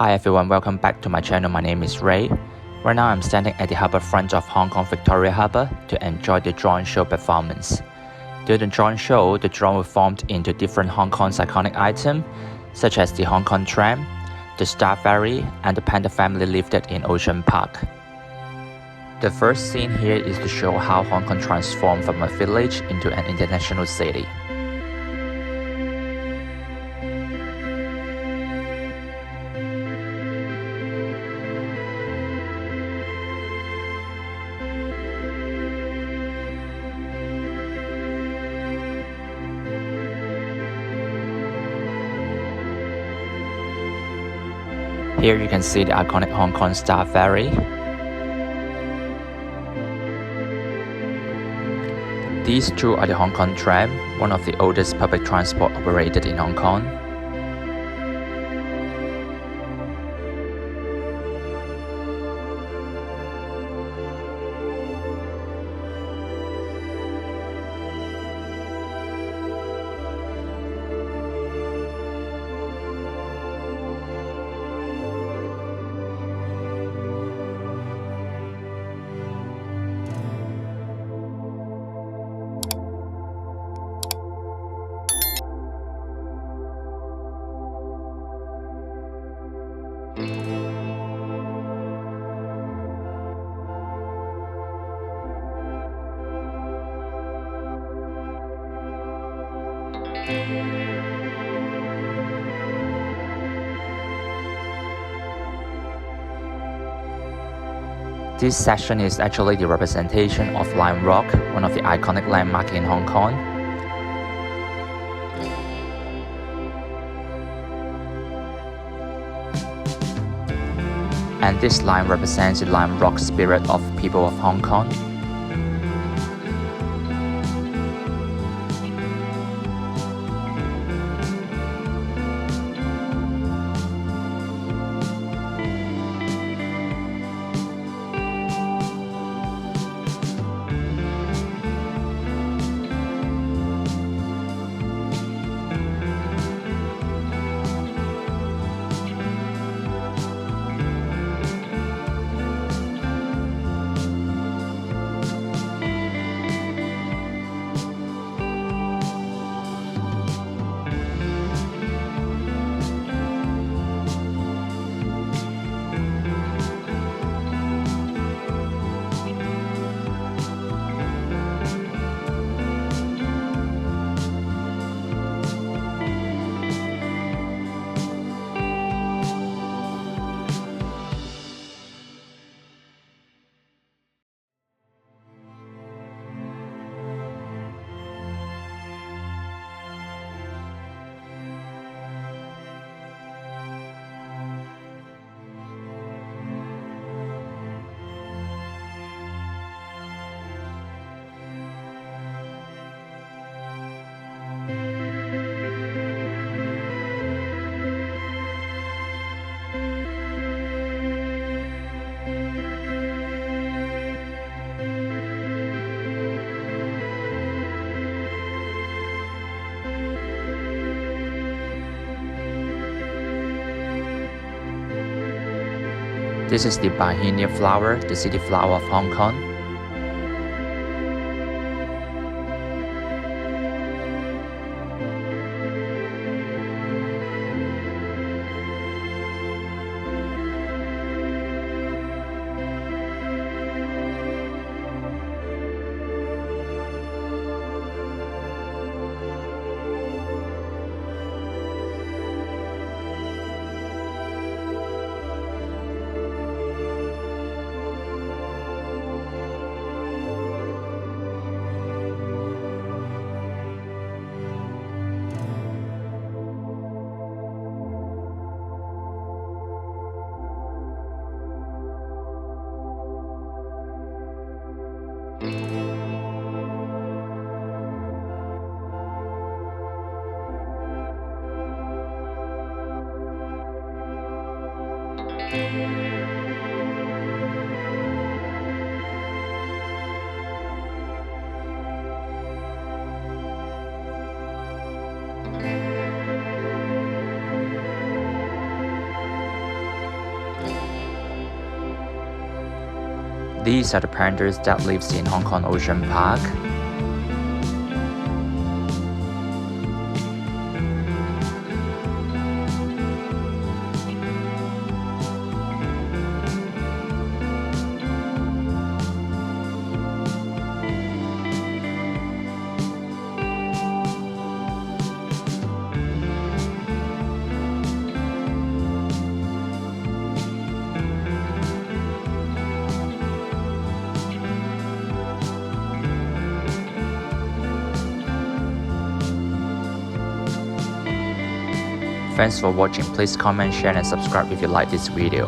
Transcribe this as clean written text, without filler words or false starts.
Hi everyone, welcome back to my channel. My name is Ray. Right now I'm standing at the harbour front of Hong Kong Victoria Harbour to enjoy the drone show performance. During the drone show, the drone was formed into different Hong Kong's iconic items such as the Hong Kong tram, the Star Ferry, and the Panda family lifted in Ocean Park. The first scene here is to show how Hong Kong transformed from a village into an international city. Here you can see the iconic Hong Kong Star Ferry. These two are the Hong Kong tram, one of the oldest public transport operated in Hong Kong. This section is actually the representation of Lion Rock, one of the iconic landmarks in Hong Kong. And this line represents the Lion Rock spirit of people of Hong Kong. This is the Bauhinia flower, the city flower of Hong Kong. These are the pandas that lives in Hong Kong Ocean Park. Thanks for watching. Please comment, share and subscribe if you like this video.